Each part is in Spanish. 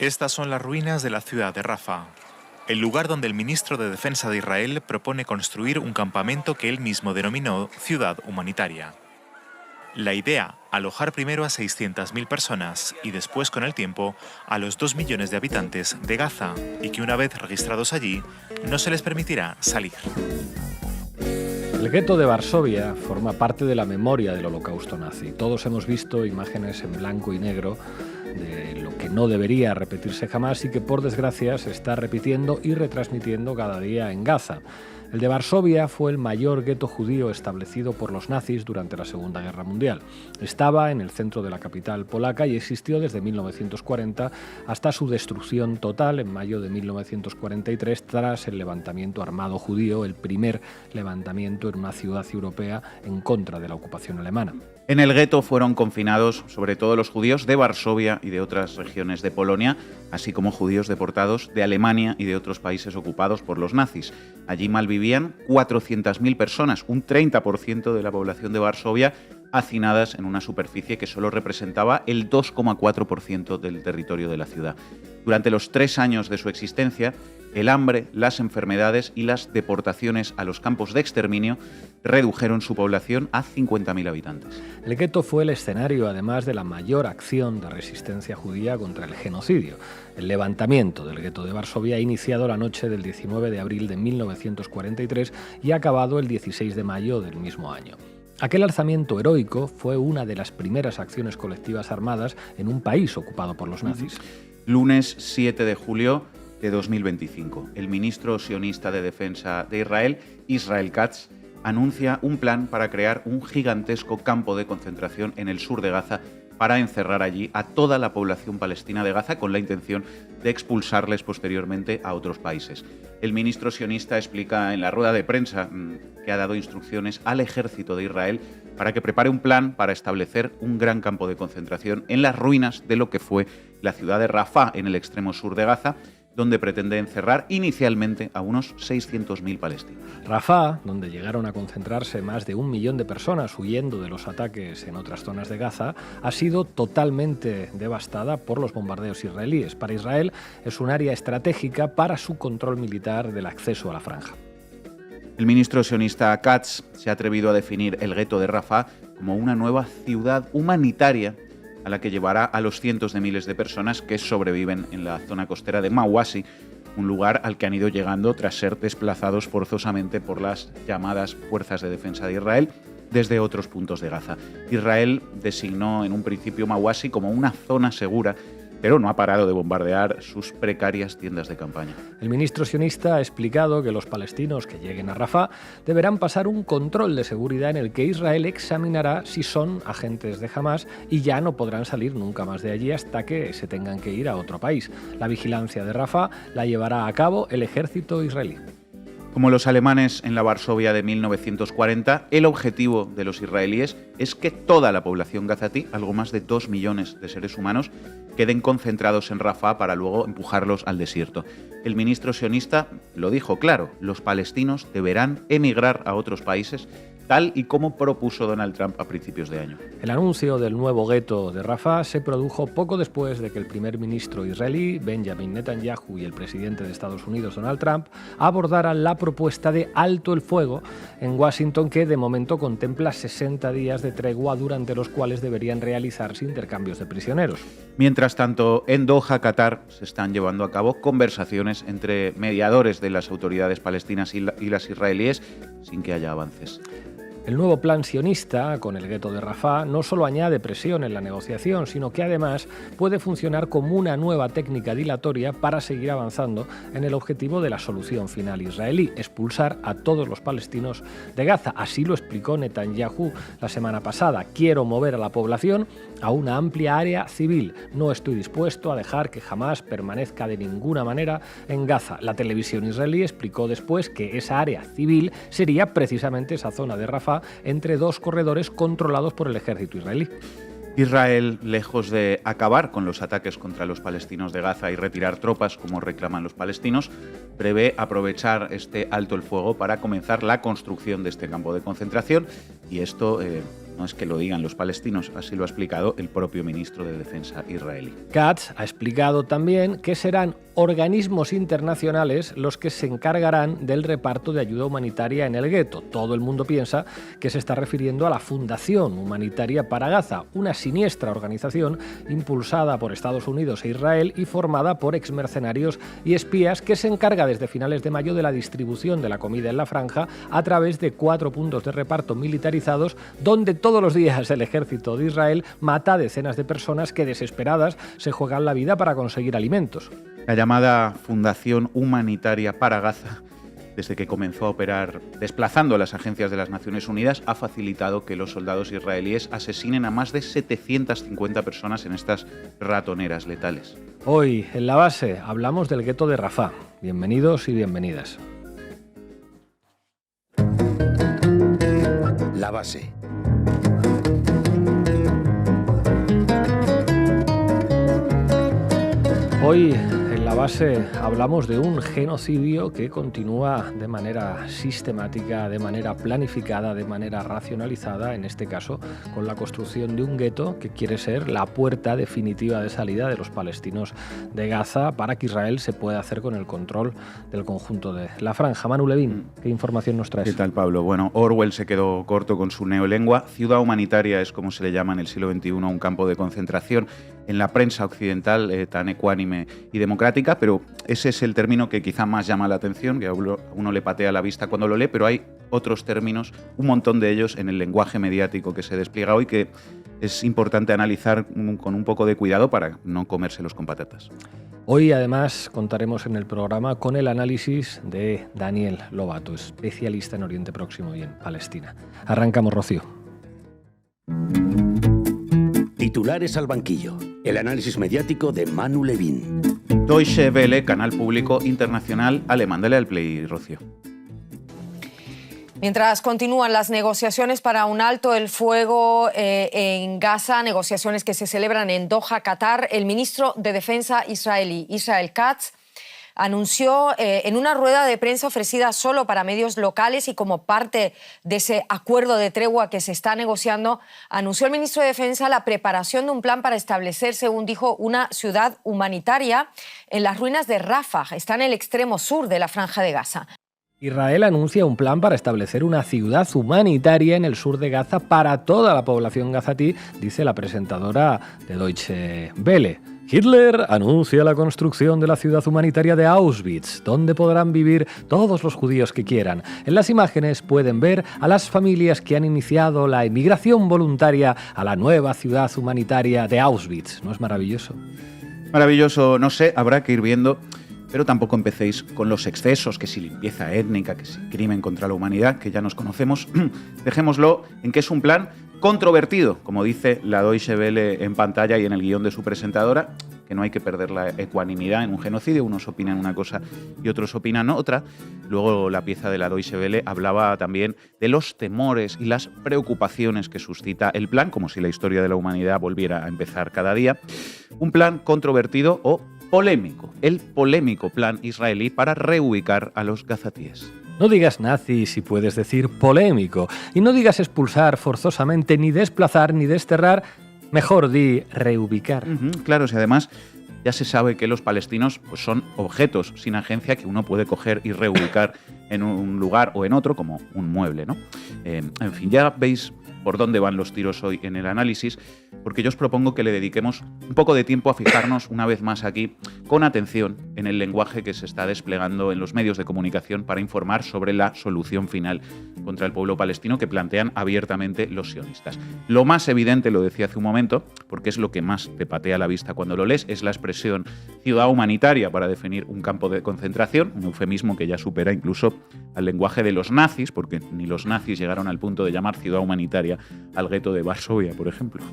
Estas son las ruinas de la ciudad de Rafah, el lugar donde el ministro de Defensa de Israel propone construir un campamento que él mismo denominó ciudad humanitaria. La idea, alojar primero a 600.000 personas y después, con el tiempo, a los 2 millones de habitantes de Gaza, y que una vez registrados allí, no se les permitirá salir. El gueto de Varsovia forma parte de la memoria del Holocausto nazi. Todos hemos visto imágenes en blanco y negro de lo que no debería repetirse jamás y que, por desgracia, se está repitiendo y retransmitiendo cada día en Gaza. El de Varsovia fue el mayor gueto judío establecido por los nazis durante la Segunda Guerra Mundial. Estaba en el centro de la capital polaca y existió desde 1940 hasta su destrucción total en mayo de 1943 tras el levantamiento armado judío, el primer levantamiento en una ciudad europea en contra de la ocupación alemana. En el gueto fueron confinados sobre todo los judíos de Varsovia y de otras regiones de Polonia, así como judíos deportados de Alemania y de otros países ocupados por los nazis. Allí malvivían 400.000 personas, un 30% de la población de Varsovia, hacinadas en una superficie que solo representaba el 2,4% del territorio de la ciudad. Durante los 3 años de su existencia, el hambre, las enfermedades y las deportaciones a los campos de exterminio redujeron su población a 50.000 habitantes. El gueto fue el escenario, además, de la mayor acción de resistencia judía contra el genocidio. El levantamiento del gueto de Varsovia ha iniciado la noche del 19 de abril de 1943 y ha acabado el 16 de mayo del mismo año. Aquel alzamiento heroico fue una de las primeras acciones colectivas armadas en un país ocupado por los nazis. Lunes 7 de julio de 2025. El ministro sionista de Defensa de Israel, Israel Katz, anuncia un plan para crear un gigantesco campo de concentración en el sur de Gaza para encerrar allí a toda la población palestina de Gaza con la intención de expulsarles posteriormente a otros países. El ministro sionista explica en la rueda de prensa que ha dado instrucciones al ejército de Israel para que prepare un plan para establecer un gran campo de concentración en las ruinas de lo que fue la ciudad de Rafah, en el extremo sur de Gaza, donde pretende encerrar inicialmente a unos 600.000 palestinos. Rafah, donde llegaron a concentrarse más de 1 millón de personas huyendo de los ataques en otras zonas de Gaza, ha sido totalmente devastada por los bombardeos israelíes. Para Israel es un área estratégica para su control militar del acceso a la franja. El ministro sionista Katz se ha atrevido a definir el gueto de Rafah como una nueva ciudad humanitaria a la que llevará a los cientos de miles de personas que sobreviven en la zona costera de Mawasi, un lugar al que han ido llegando tras ser desplazados forzosamente por las llamadas Fuerzas de Defensa de Israel desde otros puntos de Gaza. Israel designó en un principio Mawasi como una zona segura, pero no ha parado de bombardear sus precarias tiendas de campaña. El ministro sionista ha explicado que los palestinos que lleguen a Rafah deberán pasar un control de seguridad en el que Israel examinará si son agentes de Hamás y ya no podrán salir nunca más de allí hasta que se tengan que ir a otro país. La vigilancia de Rafah la llevará a cabo el ejército israelí. Como los alemanes en la Varsovia de 1940, el objetivo de los israelíes es que toda la población gazatí, algo más de 2 millones de seres humanos, queden concentrados en Rafah para luego empujarlos al desierto. El ministro sionista lo dijo claro, los palestinos deberán emigrar a otros países, tal y como propuso Donald Trump a principios de año. El anuncio del nuevo gueto de Rafah se produjo poco después de que el primer ministro israelí, Benjamin Netanyahu, y el presidente de Estados Unidos, Donald Trump, abordaran la propuesta de alto el fuego en Washington, que de momento contempla 60 días de tregua durante los cuales deberían realizarse intercambios de prisioneros. Mientras tanto, en Doha, Qatar, se están llevando a cabo conversaciones entre mediadores de las autoridades palestinas y las israelíes sin que haya avances. El nuevo plan sionista, con el gueto de Rafah, no solo añade presión en la negociación, sino que además puede funcionar como una nueva técnica dilatoria para seguir avanzando en el objetivo de la solución final israelí, expulsar a todos los palestinos de Gaza. Así lo explicó Netanyahu la semana pasada. Quiero mover a la población a una amplia área civil. No estoy dispuesto a dejar que Hamás permanezca de ninguna manera en Gaza. La televisión israelí explicó después que esa área civil sería precisamente esa zona de Rafah entre 2 corredores controlados por el ejército israelí. Israel, lejos de acabar con los ataques contra los palestinos de Gaza y retirar tropas, como reclaman los palestinos, prevé aprovechar este alto el fuego para comenzar la construcción de este campo de concentración, y esto No es que lo digan los palestinos, así lo ha explicado el propio ministro de Defensa israelí. Katz ha explicado también que serán organismos internacionales los que se encargarán del reparto de ayuda humanitaria en el gueto. Todo el mundo piensa que se está refiriendo a la Fundación Humanitaria para Gaza, una siniestra organización impulsada por Estados Unidos e Israel y formada por exmercenarios y espías que se encarga desde finales de mayo de la distribución de la comida en la franja a través de 4 puntos de reparto militarizados donde todos los días el ejército de Israel mata a decenas de personas que desesperadas se juegan la vida para conseguir alimentos. La llamada Fundación Humanitaria para Gaza, desde que comenzó a operar desplazando a las agencias de las Naciones Unidas, ha facilitado que los soldados israelíes asesinen a más de 750 personas en estas ratoneras letales. Hoy, en La Base, hablamos del gueto de Rafah. Bienvenidos y bienvenidas. La Base. Hoy en La Base hablamos de un genocidio que continúa de manera sistemática, de manera planificada, de manera racionalizada, en este caso con la construcción de un gueto que quiere ser la puerta definitiva de salida de los palestinos de Gaza para que Israel se pueda hacer con el control del conjunto de la franja. Manu Levín, ¿qué información nos traes? ¿Qué tal, Pablo? Bueno, Orwell se quedó corto con su neolengua. Ciudad humanitaria es como se le llama en el siglo XXI a un campo de concentración en la prensa occidental tan ecuánime y democrática, pero ese es el término que quizá más llama la atención, que a uno le patea la vista cuando lo lee, pero hay otros términos, un montón de ellos en el lenguaje mediático que se despliega hoy, que es importante analizar con un poco de cuidado para no comérselos con patatas. Hoy, además, contaremos en el programa con el análisis de Daniel Lobato, especialista en Oriente Próximo y en Palestina. Arrancamos, Rocío. Titulares al banquillo. El análisis mediático de Manu Levín. Deutsche Welle, canal público internacional alemán. Dale al play, Rocío. Mientras continúan las negociaciones para un alto el fuego en Gaza, negociaciones que se celebran en Doha, Qatar, el ministro de Defensa israelí, Israel Katz, anunció en una rueda de prensa ofrecida solo para medios locales y como parte de ese acuerdo de tregua que se está negociando, anunció el ministro de Defensa la preparación de un plan para establecer, según dijo, una ciudad humanitaria en las ruinas de Rafah. Está en el extremo sur de la Franja de Gaza. Israel anuncia un plan para establecer una ciudad humanitaria en el sur de Gaza para toda la población gazatí, dice la presentadora de Deutsche Welle. Hitler anuncia la construcción de la ciudad humanitaria de Auschwitz, donde podrán vivir todos los judíos que quieran. En las imágenes pueden ver a las familias que han iniciado la emigración voluntaria a la nueva ciudad humanitaria de Auschwitz. ¿No es maravilloso? Maravilloso, no sé, habrá que ir viendo, pero tampoco empecéis con los excesos, que si limpieza étnica, que si crimen contra la humanidad, que ya nos conocemos. Dejémoslo en que es un plan controvertido, como dice la Deutsche Welle en pantalla y en el guión de su presentadora, que no hay que perder la ecuanimidad en un genocidio, unos opinan una cosa y otros opinan otra. Luego la pieza de la Deutsche Welle hablaba también de los temores y las preocupaciones que suscita el plan, como si la historia de la humanidad volviera a empezar cada día. Un plan controvertido o polémico, el polémico plan israelí para reubicar a los gazatíes. No digas nazi si puedes decir polémico, y no digas expulsar forzosamente, ni desplazar, ni desterrar, mejor di reubicar. Claro, si además ya se sabe que los palestinos pues, son objetos sin agencia que uno puede coger y reubicar en un lugar o en otro, como un mueble, ¿no? En fin, ya veis por dónde van los tiros hoy en el análisis, porque yo os propongo que le dediquemos un poco de tiempo a fijarnos una vez más aquí con atención en el lenguaje que se está desplegando en los medios de comunicación para informar sobre la solución final contra el pueblo palestino que plantean abiertamente los sionistas. Lo más evidente, lo decía hace un momento, porque es lo que más te patea la vista cuando lo lees, es la expresión ciudad humanitaria para definir un campo de concentración, un eufemismo que ya supera incluso al lenguaje de los nazis, porque ni los nazis llegaron al punto de llamar ciudad humanitaria al gueto de Varsovia, por ejemplo.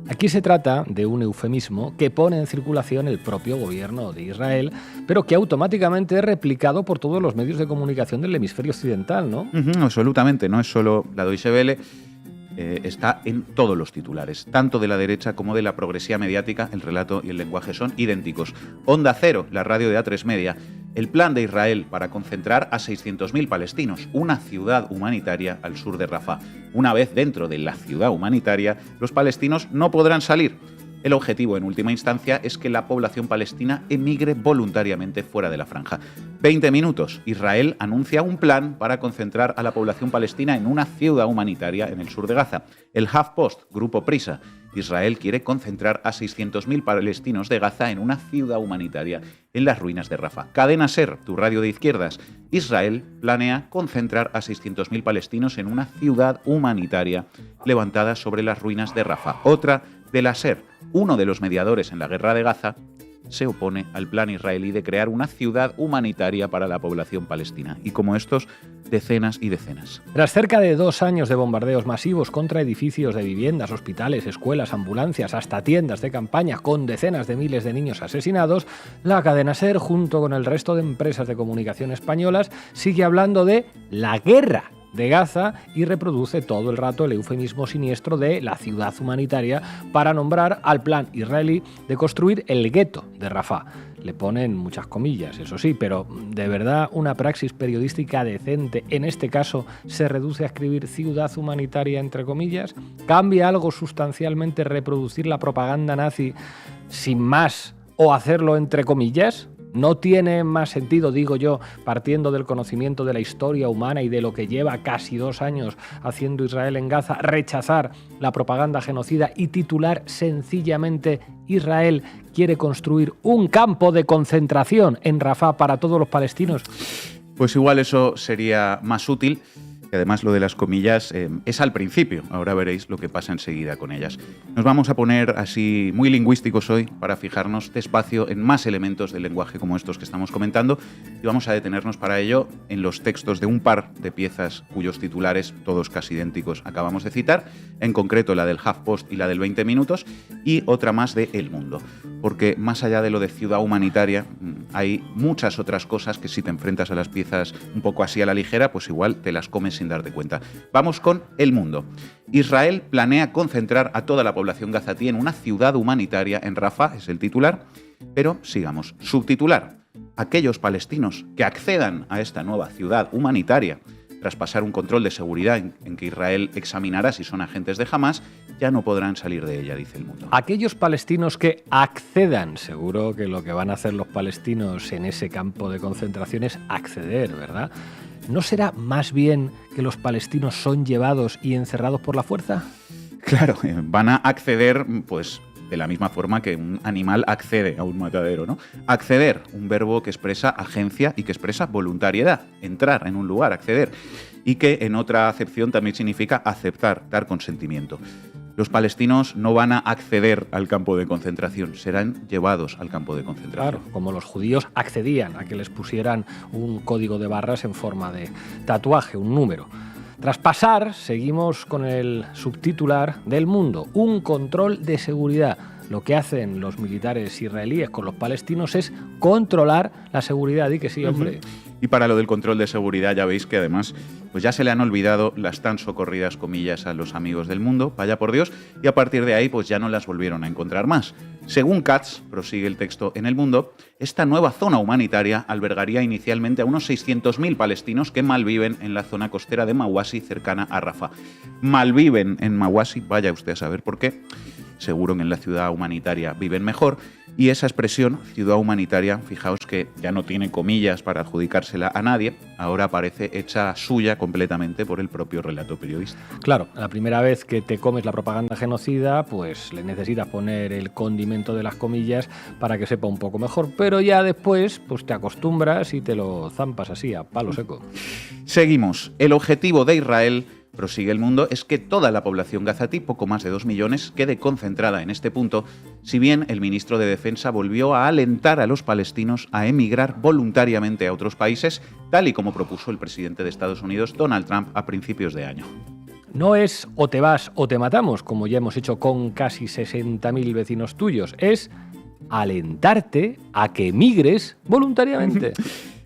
Aquí se trata de un eufemismo que pone en circulación el propio gobierno de Israel, pero que automáticamente es replicado por todos los medios de comunicación del hemisferio occidental, ¿no? Absolutamente, no es solo la Deutsche Welle, está en todos los titulares, tanto de la derecha como de la progresía mediática, el relato y el lenguaje son idénticos. Onda Cero, la radio de A3 Media, el plan de Israel para concentrar a 600.000 palestinos, una ciudad humanitaria al sur de Rafah. Una vez dentro de la ciudad humanitaria, los palestinos no podrán salir. El objetivo, en última instancia, es que la población palestina emigre voluntariamente fuera de la franja. 20 minutos. Israel anuncia un plan para concentrar a la población palestina en una ciudad humanitaria en el sur de Gaza. El HuffPost, Grupo Prisa. Israel quiere concentrar a 600.000 palestinos de Gaza en una ciudad humanitaria en las ruinas de Rafah. Cadena SER, tu radio de izquierdas. Israel planea concentrar a 600.000 palestinos en una ciudad humanitaria levantada sobre las ruinas de Rafah. Otra de la SER. Uno de los mediadores en la guerra de Gaza se opone al plan israelí de crear una ciudad humanitaria para la población palestina. Y como estos, decenas y decenas. Tras cerca de 2 años de bombardeos masivos contra edificios de viviendas, hospitales, escuelas, ambulancias, hasta tiendas de campaña, con decenas de miles de niños asesinados, la cadena SER, junto con el resto de empresas de comunicación españolas, sigue hablando de la guerra de Gaza y reproduce todo el rato el eufemismo siniestro de la ciudad humanitaria para nombrar al plan israelí de construir el gueto de Rafah. Le ponen muchas comillas, eso sí, pero ¿de verdad una praxis periodística decente en este caso se reduce a escribir ciudad humanitaria entre comillas? ¿Cambia algo sustancialmente reproducir la propaganda nazi sin más o hacerlo entre comillas? ¿No tiene más sentido, digo yo, partiendo del conocimiento de la historia humana y de lo que lleva casi 2 años haciendo Israel en Gaza, rechazar la propaganda genocida y titular sencillamente Israel quiere construir un campo de concentración en Rafah para todos los palestinos? Pues igual eso sería más útil. Y además lo de las comillas es al principio, ahora veréis lo que pasa enseguida con ellas. Nos vamos a poner así muy lingüísticos hoy para fijarnos despacio en más elementos del lenguaje como estos que estamos comentando y vamos a detenernos para ello en los textos de un par de piezas cuyos titulares, todos casi idénticos, acabamos de citar, en concreto la del HuffPost y la del 20 minutos y otra más de El Mundo, porque más allá de lo de ciudad humanitaria hay muchas otras cosas que si te enfrentas a las piezas un poco así a la ligera, pues igual te las comes sin darte cuenta. Vamos con El Mundo. Israel planea concentrar a toda la población gazatí en una ciudad humanitaria en Rafah, es el titular, pero sigamos. Subtitular. Aquellos palestinos que accedan a esta nueva ciudad humanitaria tras pasar un control de seguridad en que Israel examinará si son agentes de Hamas, ya no podrán salir de ella, dice El Mundo. Aquellos palestinos que accedan, seguro que lo que van a hacer los palestinos en ese campo de concentración es acceder, ¿verdad? ¿No será más bien que los palestinos son llevados y encerrados por la fuerza? Claro, van a acceder, pues, de la misma forma que un animal accede a un matadero, ¿no? Acceder, un verbo que expresa agencia y que expresa voluntariedad, entrar en un lugar, acceder, y que en otra acepción también significa aceptar, dar consentimiento. Los palestinos no van a acceder al campo de concentración, serán llevados al campo de concentración. Claro, como los judíos accedían a que les pusieran un código de barras en forma de tatuaje, un número. Tras pasar, seguimos con el subtitular del Mundo, un control de seguridad. Lo que hacen los militares israelíes con los palestinos es controlar la seguridad, y que sí, hombre. Y para lo del control de seguridad ya veis que además pues ya se le han olvidado las tan socorridas comillas a los amigos del Mundo, vaya por Dios, y a partir de ahí pues ya no las volvieron a encontrar más. Según Katz, prosigue el texto en El Mundo, esta nueva zona humanitaria albergaría inicialmente a unos 600.000 palestinos que malviven en la zona costera de Mawasi, cercana a Rafah. Malviven en Mawasi, vaya usted a saber por qué. Seguro que en la ciudad humanitaria viven mejor. Y esa expresión, ciudad humanitaria, fijaos que ya no tiene comillas para adjudicársela a nadie, ahora aparece hecha suya completamente por el propio relato periodístico. Claro, la primera vez que te comes la propaganda genocida, pues le necesitas poner el condimento de las comillas para que sepa un poco mejor, pero ya después pues te acostumbras y te lo zampas así, a palo seco. Seguimos. El objetivo de Israel, prosigue El Mundo, es que toda la población gazatí, poco más de 2 millones, quede concentrada en este punto, si bien el ministro de Defensa volvió a alentar a los palestinos a emigrar voluntariamente a otros países, tal y como propuso el presidente de Estados Unidos, Donald Trump, a principios de año. No es o te vas o te matamos, como ya hemos hecho con casi 60.000 vecinos tuyos, es alentarte a que emigres voluntariamente.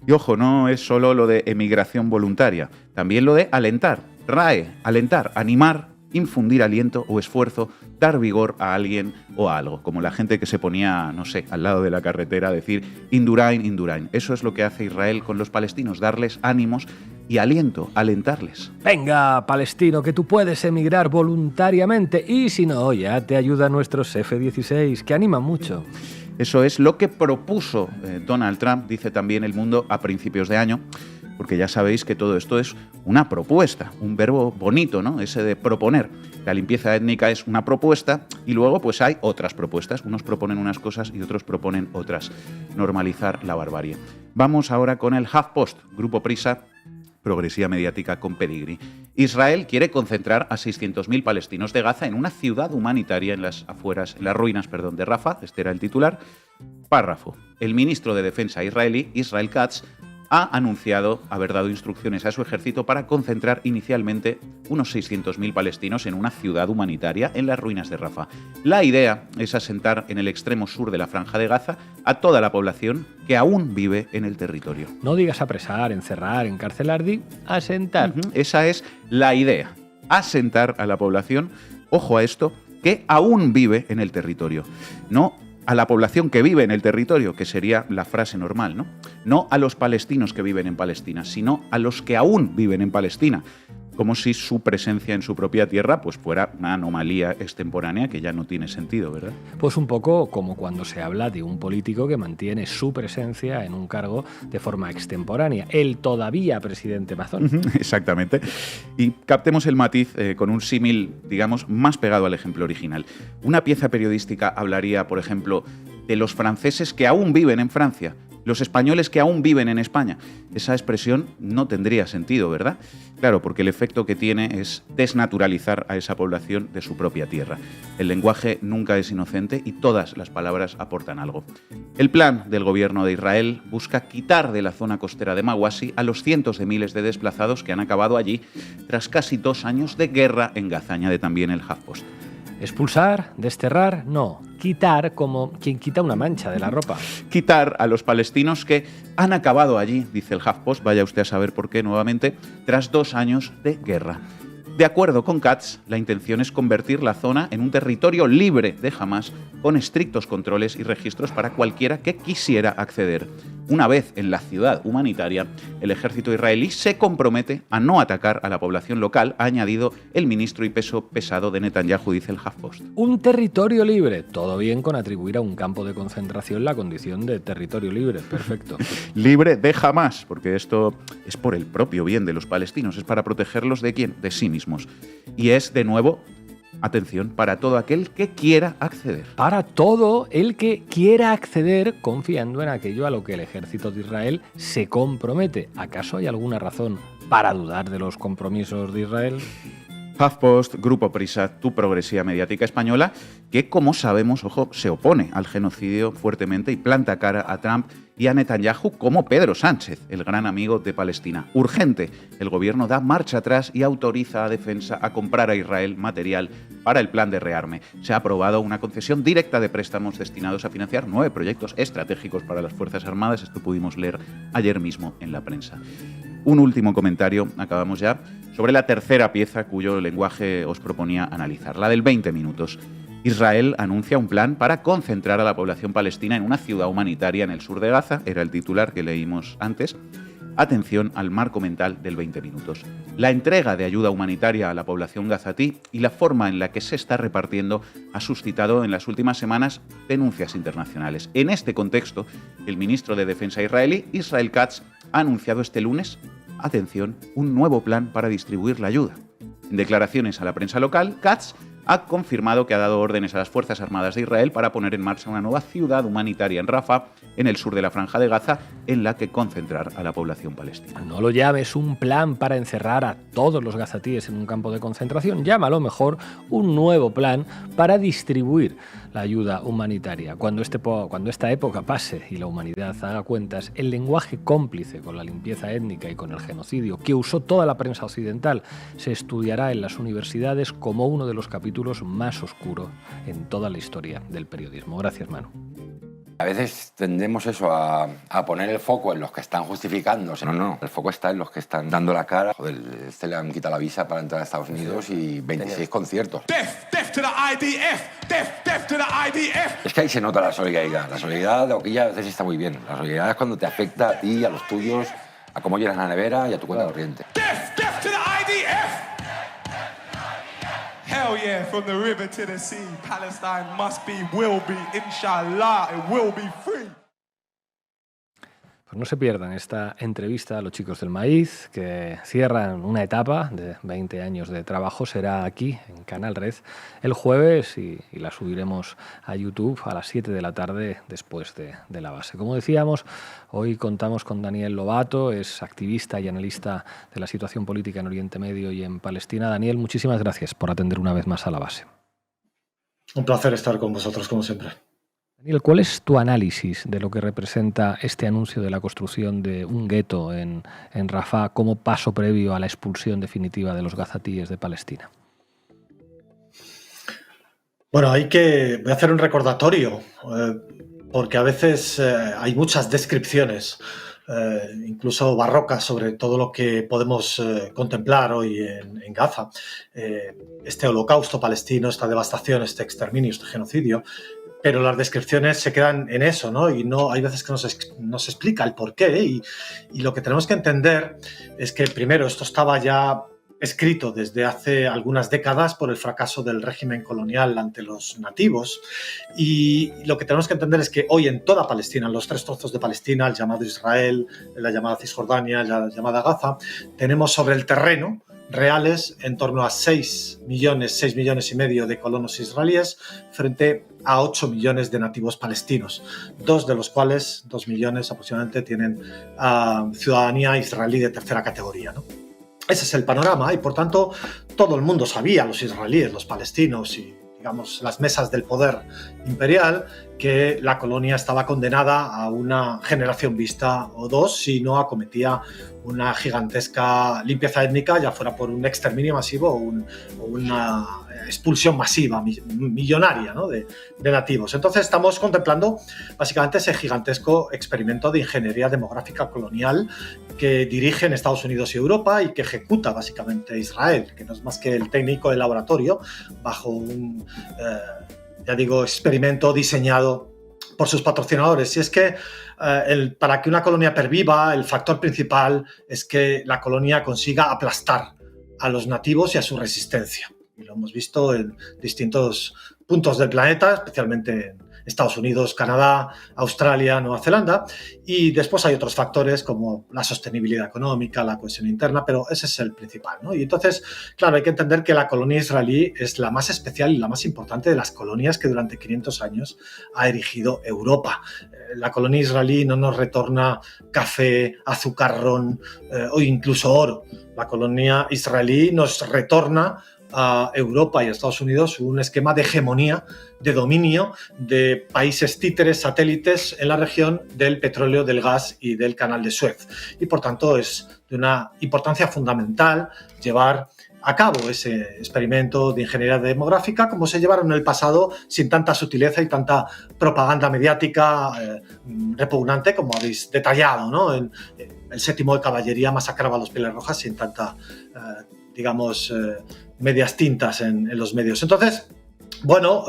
Y ojo, no es solo lo de emigración voluntaria, también lo de alentar. RAE, alentar, animar, infundir aliento o esfuerzo, dar vigor a alguien o a algo, como la gente que se ponía, no sé, al lado de la carretera a decir Indurain, Indurain. Eso es lo que hace Israel con los palestinos, darles ánimos y aliento, alentarles. Venga, palestino, que tú puedes emigrar voluntariamente y si no, ya te ayudan nuestros F-16, que animan mucho. Eso es lo que propuso Donald Trump, dice también El Mundo, a principios de año, porque ya sabéis que todo esto es una propuesta, un verbo bonito, ¿no? Ese de proponer. La limpieza étnica es una propuesta y luego pues hay otras propuestas. Unos proponen unas cosas y otros proponen otras. Normalizar la barbarie. Vamos ahora con el HuffPost, Grupo Prisa, progresía mediática con pedigrí. Israel quiere concentrar a 600.000 palestinos de Gaza en una ciudad humanitaria en las ruinas de Rafah. Este era el titular. Párrafo. El ministro de Defensa israelí, Israel Katz, ha anunciado haber dado instrucciones a su ejército para concentrar inicialmente unos 600.000 palestinos en una ciudad humanitaria en las ruinas de Rafah. La idea es asentar en el extremo sur de la Franja de Gaza a toda la población que aún vive en el territorio. No digas apresar, encerrar, encarcelar, di asentar. Esa es la idea, asentar a la población, ojo a esto, que aún vive en el territorio. No a la población que vive en el territorio, que sería la frase normal, ¿no? No a los palestinos que viven en Palestina, sino a los que aún viven en Palestina. Como si su presencia en su propia tierra pues fuera una anomalía extemporánea que ya no tiene sentido, ¿verdad? Pues un poco como cuando se habla de un político que mantiene su presencia en un cargo de forma extemporánea, el todavía presidente Mazón. Exactamente. Y captemos el matiz con un símil, digamos, más pegado al ejemplo original. Una pieza periodística hablaría, por ejemplo, de los franceses que aún viven en Francia, los españoles que aún viven en España. Esa expresión no tendría sentido, ¿verdad? Claro, porque el efecto que tiene es desnaturalizar a esa población de su propia tierra. El lenguaje nunca es inocente y todas las palabras aportan algo. El plan del gobierno de Israel busca quitar de la zona costera de Mawasi a los cientos de miles de desplazados que han acabado allí tras casi 2 años de guerra en Gaza, añade también el HuffPost. Expulsar, desterrar, no. Quitar como quien quita una mancha de la ropa. Quitar a los palestinos que han acabado allí, dice el HuffPost, vaya usted a saber por qué nuevamente, tras 2 años de guerra. De acuerdo con Katz, la intención es convertir la zona en un territorio libre de Hamás, con estrictos controles y registros para cualquiera que quisiera acceder. Una vez en la ciudad humanitaria, el ejército israelí se compromete a no atacar a la población local, ha añadido el ministro y peso pesado de Netanyahu, dice el HuffPost. Un territorio libre. Todo bien con atribuir a un campo de concentración la condición de territorio libre. Perfecto. Libre de Hamás, porque esto es por el propio bien de los palestinos, es para protegerlos ¿de quién? De sí mismos. Y es, de nuevo, atención, para todo aquel que quiera acceder. Para todo el que quiera acceder confiando en aquello a lo que el ejército de Israel se compromete. ¿Acaso hay alguna razón para dudar de los compromisos de Israel? HuffPost, Grupo Prisa, tu progresía mediática española, que, como sabemos, ojo, se opone al genocidio fuertemente y planta cara a Trump y a Netanyahu como Pedro Sánchez, el gran amigo de Palestina. Urgente, el gobierno da marcha atrás y autoriza a Defensa a comprar a Israel material para el plan de rearme. Se ha aprobado una concesión directa de préstamos destinados a financiar 9 proyectos estratégicos para las Fuerzas Armadas. Esto pudimos leer ayer mismo en la prensa. Un último comentario, acabamos ya, sobre la tercera pieza cuyo lenguaje os proponía analizar, la del 20 minutos. Israel anuncia un plan para concentrar a la población palestina en una ciudad humanitaria en el sur de Gaza, era el titular que leímos antes. Atención al marco mental del 20 minutos. La entrega de ayuda humanitaria a la población gazatí y la forma en la que se está repartiendo ha suscitado en las últimas semanas denuncias internacionales. En este contexto, el ministro de Defensa israelí, Israel Katz, ha anunciado este lunes, atención, un nuevo plan para distribuir la ayuda. En declaraciones a la prensa local, Katz ha confirmado que ha dado órdenes a las Fuerzas Armadas de Israel para poner en marcha una nueva ciudad humanitaria en Rafah, en el sur de la Franja de Gaza, en la que concentrar a la población palestina. No lo llames un plan para encerrar a todos los gazatíes en un campo de concentración, llámalo mejor un nuevo plan para distribuir la ayuda humanitaria. Cuando esta época pase y la humanidad haga cuentas, el lenguaje cómplice con la limpieza étnica y con el genocidio que usó toda la prensa occidental se estudiará en las universidades como uno de los capítulos más oscuros en toda la historia del periodismo. Gracias, Manu. A veces tendemos a poner el foco en los que están justificándose. No, el foco está en los que están dando la cara. Joder, le han quitado la visa para entrar a Estados Unidos y 26 conciertos. Death to the IDF, death to the IDF. Es que ahí se nota la solidaridad. La solidaridad de Oquilla a veces está muy bien. La solidaridad es cuando te afecta a ti, a los tuyos, a cómo llenas la nevera y a tu cuenta corriente. Death to the IDF. Hell yeah, from the river to the sea, Palestine must be, will be, inshallah, it will be free. Pues no se pierdan esta entrevista a los chicos del maíz, que cierran una etapa de 20 años de trabajo. Será aquí, en Canal Red, el jueves y la subiremos a YouTube a las 7 de la tarde después de la base. Como decíamos, hoy contamos con Daniel Lobato, es activista y analista de la situación política en Oriente Medio y en Palestina. Daniel, muchísimas gracias por atender una vez más a la base. Un placer estar con vosotros, como siempre. Daniel, ¿cuál es tu análisis de lo que representa este anuncio de la construcción de un gueto en Rafah como paso previo a la expulsión definitiva de los gazatíes de Palestina? Bueno, voy a hacer un recordatorio, porque a veces hay muchas descripciones, incluso barrocas, sobre todo lo que podemos contemplar hoy en Gaza. Este holocausto palestino, esta devastación, este exterminio, este genocidio. Pero las descripciones se quedan en eso, ¿no? Y no hay veces que nos explica el porqué. Y lo que tenemos que entender es que, primero, esto estaba ya escrito desde hace algunas décadas por el fracaso del régimen colonial ante los nativos. Y lo que tenemos que entender es que hoy en toda Palestina, en los 3 trozos de Palestina, el llamado Israel, la llamada Cisjordania, la llamada Gaza, tenemos sobre el terreno reales en torno a 6 millones y medio de colonos israelíes frente a 8 millones de nativos palestinos, 2 de los cuales, 2 millones aproximadamente, tienen ciudadanía israelí de tercera categoría, ¿no? Ese es el panorama y, por tanto, todo el mundo sabía, los israelíes, los palestinos y, digamos, las mesas del poder imperial, que la colonia estaba condenada a una generación vista o 2 si no acometía una gigantesca limpieza étnica, ya fuera por un exterminio masivo o una expulsión masiva, millonaria, ¿no? de nativos. Entonces estamos contemplando básicamente ese gigantesco experimento de ingeniería demográfica colonial que dirigen Estados Unidos y Europa y que ejecuta básicamente Israel, que no es más que el técnico del laboratorio bajo un, experimento diseñado por sus patrocinadores. Y es que para que una colonia perviva, el factor principal es que la colonia consiga aplastar a los nativos y a su resistencia. Y lo hemos visto en distintos puntos del planeta, especialmente en Estados Unidos, Canadá, Australia, Nueva Zelanda. Y después hay otros factores como la sostenibilidad económica, la cohesión interna, pero ese es el principal, ¿no? Y entonces, claro, hay que entender que la colonia israelí es la más especial y la más importante de las colonias que durante 500 años ha erigido Europa. La colonia israelí no nos retorna café, azúcar, ron o incluso oro. La colonia israelí nos retorna a Europa y a Estados Unidos un esquema de hegemonía, de dominio de países títeres, satélites en la región del petróleo, del gas y del canal de Suez. Y por tanto es de una importancia fundamental llevar a cabo ese experimento de ingeniería demográfica como se llevaron en el pasado sin tanta sutileza y tanta propaganda mediática repugnante como habéis detallado, ¿no? El 7º de caballería masacraba a los Pieles Rojas sin tanta, medias tintas en los medios. Entonces, bueno,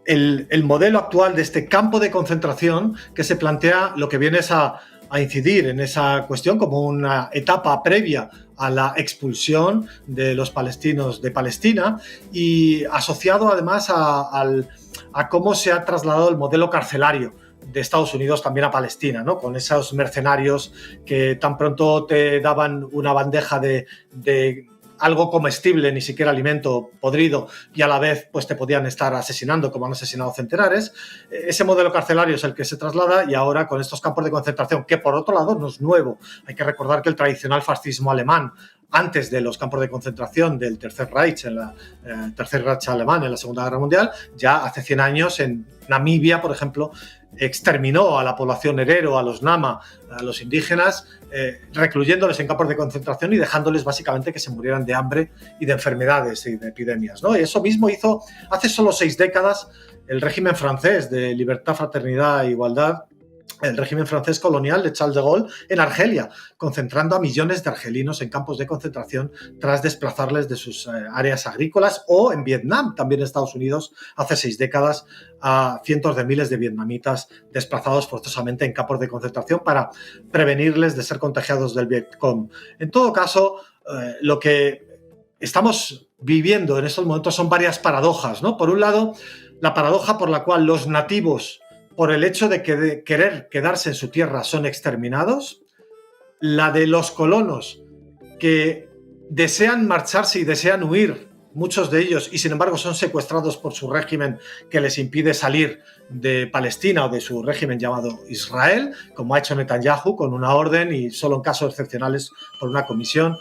el modelo actual de este campo de concentración que se plantea lo que viene es a incidir en esa cuestión como una etapa previa a la expulsión de los palestinos de Palestina y asociado además a cómo se ha trasladado el modelo carcelario de Estados Unidos también a Palestina, ¿no? Con esos mercenarios que tan pronto te daban una bandeja de algo comestible, ni siquiera alimento podrido, y a la vez pues te podían estar asesinando como han asesinado centenares. Ese modelo carcelario es el que se traslada y ahora con estos campos de concentración, que por otro lado no es nuevo. Hay que recordar que el tradicional fascismo alemán antes de los campos de concentración del Tercer Reich, Tercer Reich alemán en la Segunda Guerra Mundial, ya hace 100 años en Namibia, por ejemplo, exterminó a la población herero, a los Nama, a los indígenas, recluyéndoles en campos de concentración y dejándoles básicamente que se murieran de hambre y de enfermedades y de epidemias, ¿no? Y eso mismo hizo hace solo 6 décadas el régimen francés de libertad, fraternidad e igualdad, el régimen francés colonial de Charles de Gaulle en Argelia, concentrando a millones de argelinos en campos de concentración tras desplazarles de sus áreas agrícolas, o en Vietnam, también en Estados Unidos, hace 6 décadas, a cientos de miles de vietnamitas desplazados forzosamente en campos de concentración para prevenirles de ser contagiados del Vietcong. En todo caso, lo que estamos viviendo en estos momentos son varias paradojas, ¿no? Por un lado, la paradoja por la cual los nativos, por el hecho de querer quedarse en su tierra, son exterminados, la de los colonos que desean marcharse y desean huir, muchos de ellos, y sin embargo son secuestrados por su régimen que les impide salir de Palestina o de su régimen llamado Israel, como ha hecho Netanyahu con una orden y solo en casos excepcionales por una comisión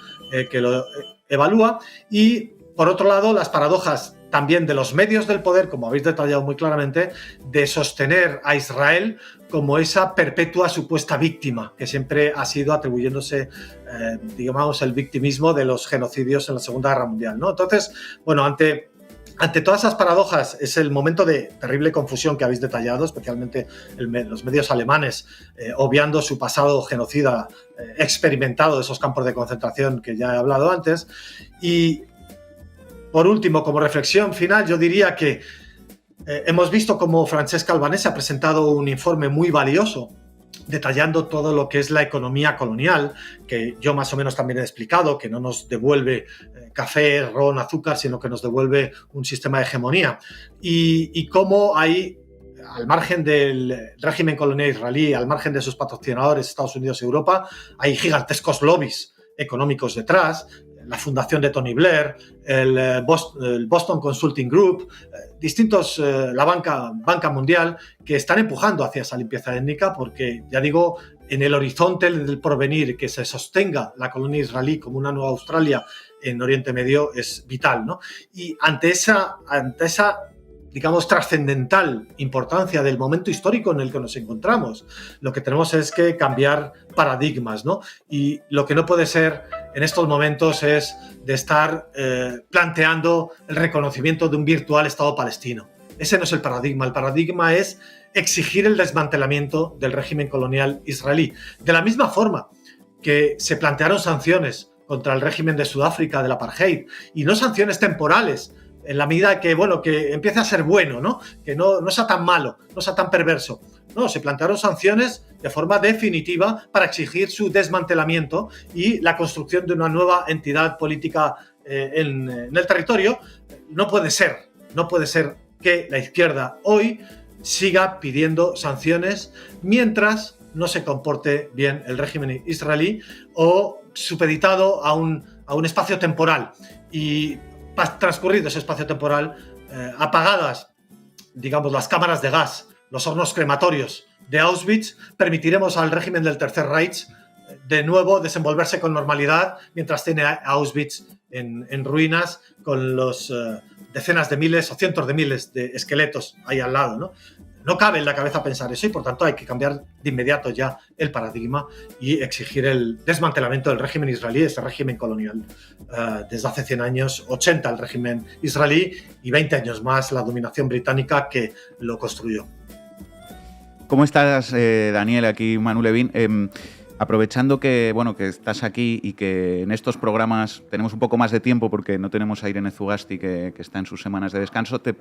que lo evalúa. Y por otro lado, las paradojas también de los medios del poder, como habéis detallado muy claramente, de sostener a Israel como esa perpetua supuesta víctima, que siempre ha sido atribuyéndose, digamos, el victimismo de los genocidios en la Segunda Guerra Mundial, ¿no? Entonces, bueno, ante todas esas paradojas es el momento de terrible confusión que habéis detallado, especialmente los medios alemanes, obviando su pasado genocida experimentado de esos campos de concentración que ya he hablado antes. Y por último, como reflexión final, yo diría que hemos visto cómo Francesca Albanese ha presentado un informe muy valioso detallando todo lo que es la economía colonial, que yo más o menos también he explicado, que no nos devuelve café, ron, azúcar, sino que nos devuelve un sistema de hegemonía. Y cómo hay, al margen del régimen colonial israelí, al margen de sus patrocinadores, Estados Unidos y Europa, hay gigantescos lobbies económicos detrás, la fundación de Tony Blair, el Boston Consulting Group, la banca mundial, que están empujando hacia esa limpieza étnica porque, ya digo, en el horizonte del porvenir, que se sostenga la colonia israelí como una nueva Australia en Oriente Medio es vital, ¿no? Y ante esa digamos, trascendental importancia del momento histórico en el que nos encontramos, lo que tenemos es que cambiar paradigmas, ¿no? Y lo que no puede ser en estos momentos es de estar planteando el reconocimiento de un virtual Estado palestino. Ese no es el paradigma es exigir el desmantelamiento del régimen colonial israelí. De la misma forma que se plantearon sanciones contra el régimen de Sudáfrica del apartheid, y no sanciones temporales, en la medida que, bueno, que empiece a ser bueno, ¿no? Que no sea tan malo, no sea tan perverso. No, se plantearon sanciones de forma definitiva para exigir su desmantelamiento y la construcción de una nueva entidad política en el territorio. No puede ser que la izquierda hoy siga pidiendo sanciones mientras no se comporte bien el régimen israelí o supeditado a un espacio temporal. Y transcurrido ese espacio temporal, apagadas, digamos, las cámaras de gas, los hornos crematorios de Auschwitz, permitiremos al régimen del Tercer Reich de nuevo desenvolverse con normalidad mientras tiene a Auschwitz en ruinas con los decenas de miles o cientos de miles de esqueletos ahí al lado, ¿no? No cabe en la cabeza pensar eso y, por tanto, hay que cambiar de inmediato ya el paradigma y exigir el desmantelamiento del régimen israelí, ese régimen colonial. Desde hace 100 años, 80 el régimen israelí y 20 años más la dominación británica que lo construyó. ¿Cómo estás, Daniel? Aquí Manu Levin. Aprovechando que, bueno, que estás aquí y que en estos programas tenemos un poco más de tiempo porque no tenemos a Irene Zugasti que está en sus semanas de descanso, te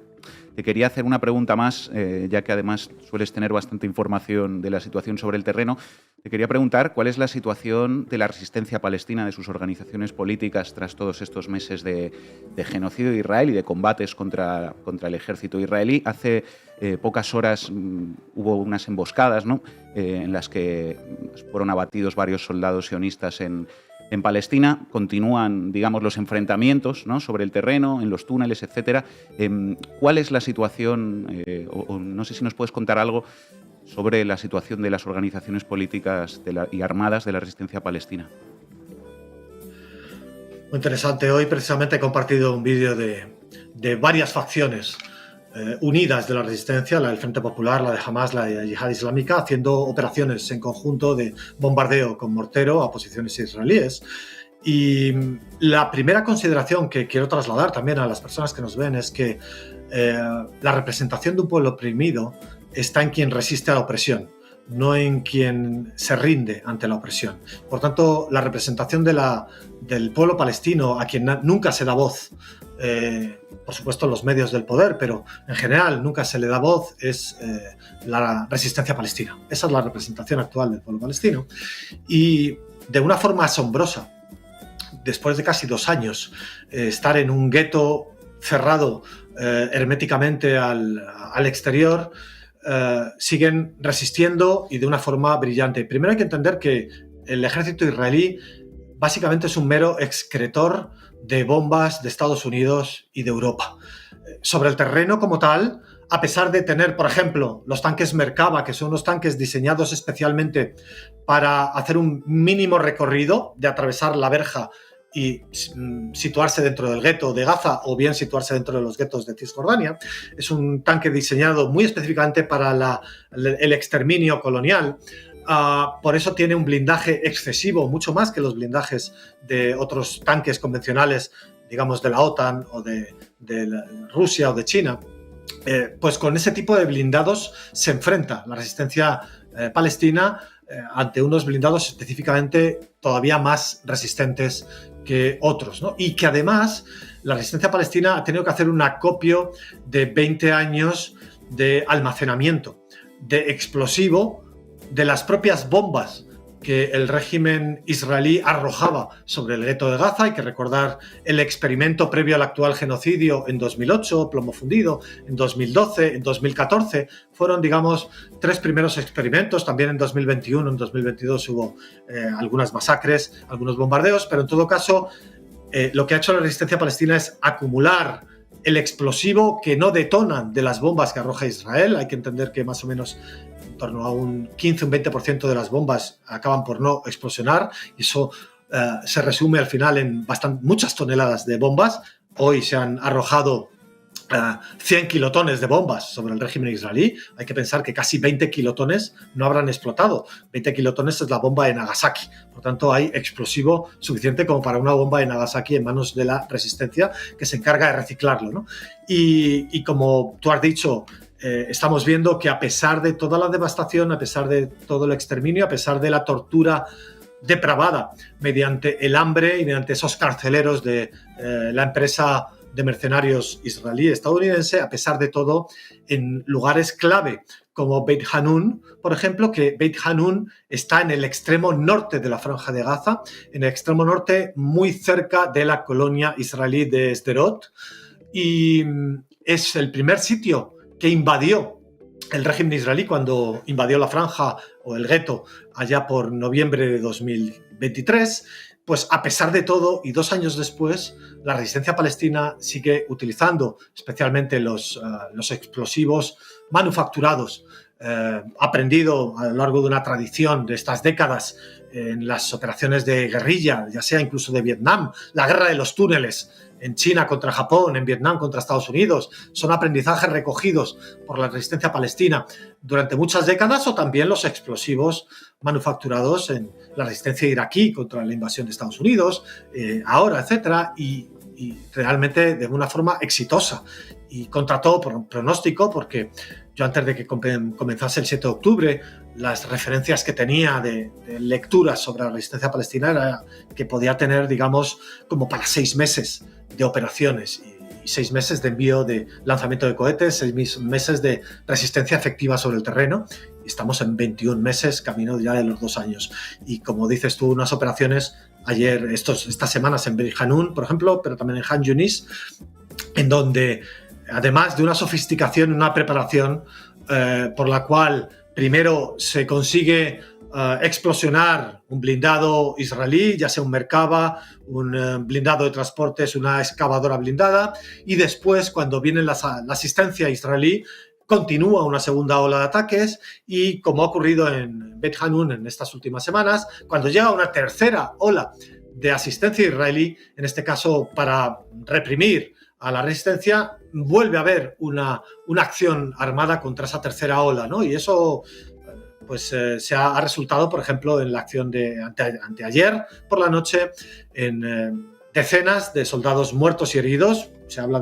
quería hacer una pregunta más, ya que además sueles tener bastante información de la situación sobre el terreno. Te quería preguntar cuál es la situación de la resistencia palestina, de sus organizaciones políticas tras todos estos meses de genocidio de Israel y de combates contra el ejército israelí. Hace pocas horas hubo unas emboscadas, ¿no? En las que fueron abatidos varios soldados sionistas en Palestina. Continúan, digamos, los enfrentamientos, ¿no? Sobre el terreno, en los túneles, etcétera. ¿Cuál es la situación, o no sé si nos puedes contar algo sobre la situación de las organizaciones políticas y armadas de la resistencia palestina? Muy interesante. Hoy precisamente he compartido un vídeo de varias facciones unidas de la resistencia, la del Frente Popular, la de Hamas, la de Yihad Islámica, haciendo operaciones en conjunto de bombardeo con mortero a posiciones israelíes. Y la primera consideración que quiero trasladar también a las personas que nos ven es que la representación de un pueblo oprimido está en quien resiste a la opresión, no en quien se rinde ante la opresión. Por tanto, la representación del pueblo palestino, a quien nunca se da voz, por supuesto los medios del poder, pero en general nunca se le da voz, es la resistencia palestina. Esa es la representación actual del pueblo palestino. Y de una forma asombrosa, después de casi 2 años, estar en un gueto cerrado herméticamente al exterior, siguen resistiendo y de una forma brillante. Primero hay que entender que el ejército israelí básicamente es un mero excretor de bombas de Estados Unidos y de Europa. Sobre el terreno como tal, a pesar de tener, por ejemplo, los tanques Merkava, que son unos tanques diseñados especialmente para hacer un mínimo recorrido de atravesar la verja y situarse dentro del gueto de Gaza o bien situarse dentro de los guetos de Cisjordania. Es un tanque diseñado muy específicamente para el exterminio colonial. Por eso tiene un blindaje excesivo, mucho más que los blindajes de otros tanques convencionales, digamos de la OTAN o de Rusia o de China. Pues con ese tipo de blindados se enfrenta la resistencia palestina ante unos blindados específicamente todavía más resistentes que otros, ¿no? Y que además la resistencia palestina ha tenido que hacer un acopio de 20 años de almacenamiento de explosivo de las propias bombas que el régimen israelí arrojaba sobre el gueto de Gaza. Hay que recordar el experimento previo al actual genocidio en 2008, plomo fundido, en 2012, en 2014. Fueron, digamos, 3 primeros experimentos. También en 2021, en 2022 hubo algunas masacres, algunos bombardeos, pero en todo caso lo que ha hecho la resistencia palestina es acumular el explosivo que no detonan de las bombas que arroja Israel. Hay que entender que más o menos en torno a un 15, un 20% de las bombas acaban por no explosionar, y eso se resume al final en muchas toneladas de bombas. Hoy se han arrojado 100 kilotones de bombas sobre el régimen israelí. Hay que pensar que casi 20 kilotones no habrán explotado. 20 kilotones es la bomba de Nagasaki. Por tanto, hay explosivo suficiente como para una bomba de Nagasaki en manos de la resistencia, que se encarga de reciclarlo, ¿no? Y como tú has dicho, estamos viendo que a pesar de toda la devastación, a pesar de todo el exterminio, a pesar de la tortura depravada mediante el hambre y mediante esos carceleros de la empresa de mercenarios israelí-estadounidense, a pesar de todo, en lugares clave como Beit Hanun, por ejemplo, que Beit Hanun está en el extremo norte de la Franja de Gaza, en el extremo norte, muy cerca de la colonia israelí de Sderot, y es el primer sitio que invadió el régimen israelí cuando invadió la franja o el gueto allá por noviembre de 2023. Pues a pesar de todo, y 2 años después, la resistencia palestina sigue utilizando especialmente los explosivos manufacturados, aprendido a lo largo de una tradición de estas décadas en las operaciones de guerrilla, ya sea incluso de Vietnam, la guerra de los túneles en China contra Japón, en Vietnam contra Estados Unidos. Son aprendizajes recogidos por la resistencia palestina durante muchas décadas, o también los explosivos manufacturados en la resistencia iraquí contra la invasión de Estados Unidos, ahora, etcétera, y realmente de una forma exitosa y contra todo pronóstico, porque yo antes de que comenzase el 7 de octubre, las referencias que tenía de lecturas sobre la resistencia palestina era que podía tener, digamos, como para 6 meses de operaciones y 6 meses de envío de lanzamiento de cohetes, 6 meses de resistencia efectiva sobre el terreno. Estamos en 21 meses, camino ya de los 2 años. Y como dices tú, unas operaciones ayer, estas semanas en Beit Hanun, por ejemplo, pero también en Han Yunis, en donde, además de una sofisticación, una preparación por la cual primero se consigue explosionar un blindado israelí, ya sea un Merkava, un blindado de transportes, una excavadora blindada, y después, cuando viene la asistencia israelí, continúa una segunda ola de ataques, y como ha ocurrido en Beit Hanun en estas últimas semanas, cuando llega una tercera ola de asistencia israelí, en este caso para reprimir a la resistencia, vuelve a haber una acción armada contra esa tercera ola, ¿no? Y eso pues se ha resultado, por ejemplo, en la acción de anteayer por la noche, en decenas de soldados muertos y heridos. Se habla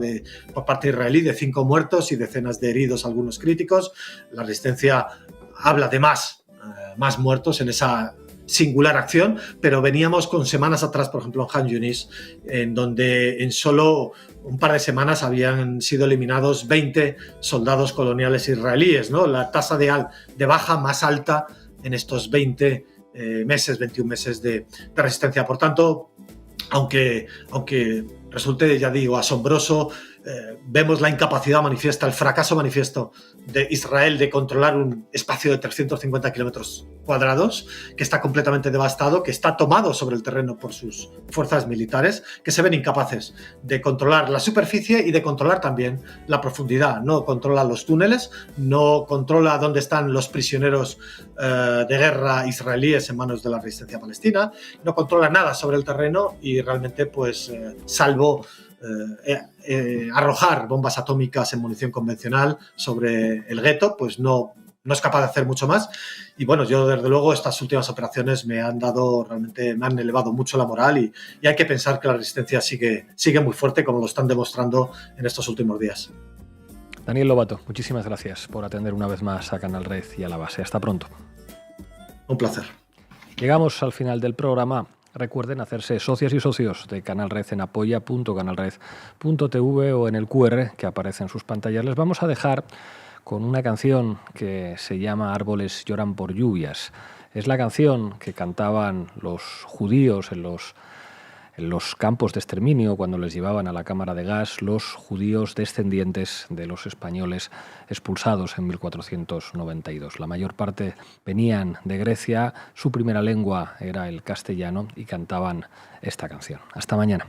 por parte israelí de 5 muertos y decenas de heridos, algunos críticos. La resistencia habla de más muertos en esa singular acción, pero veníamos con semanas atrás, por ejemplo, en Khan Yunis, en donde en solo un par de semanas habían sido eliminados 20 soldados coloniales israelíes, ¿no? La tasa de baja más alta en estos 21 meses de resistencia. Por tanto, aunque resulte, ya digo, asombroso, vemos la incapacidad manifiesta, el fracaso manifiesto de Israel de controlar un espacio de 350 kilómetros cuadrados, que está completamente devastado, que está tomado sobre el terreno por sus fuerzas militares, que se ven incapaces de controlar la superficie y de controlar también la profundidad. No controla los túneles, no controla dónde están los prisioneros de guerra israelíes en manos de la resistencia palestina, no controla nada sobre el terreno y realmente, pues, salvo arrojar bombas atómicas en munición convencional sobre el gueto, pues no es capaz de hacer mucho más. Y bueno, yo desde luego estas últimas operaciones me han elevado mucho la moral y hay que pensar que la resistencia sigue muy fuerte, como lo están demostrando en estos últimos días. Daniel Lobato, muchísimas gracias por atender una vez más a Canal Red y a La Base. Hasta pronto. Un placer. Llegamos al final del programa. Recuerden hacerse socias y socios de Canal Red en apoya.canalred.tv o en el QR que aparece en sus pantallas. Les vamos a dejar con una canción que se llama Árboles lloran por lluvias. Es la canción que cantaban los judíos en los campos de exterminio cuando les llevaban a la cámara de gas, los judíos descendientes de los españoles expulsados en 1492. La mayor parte venían de Grecia, su primera lengua era el castellano y cantaban esta canción. Hasta mañana.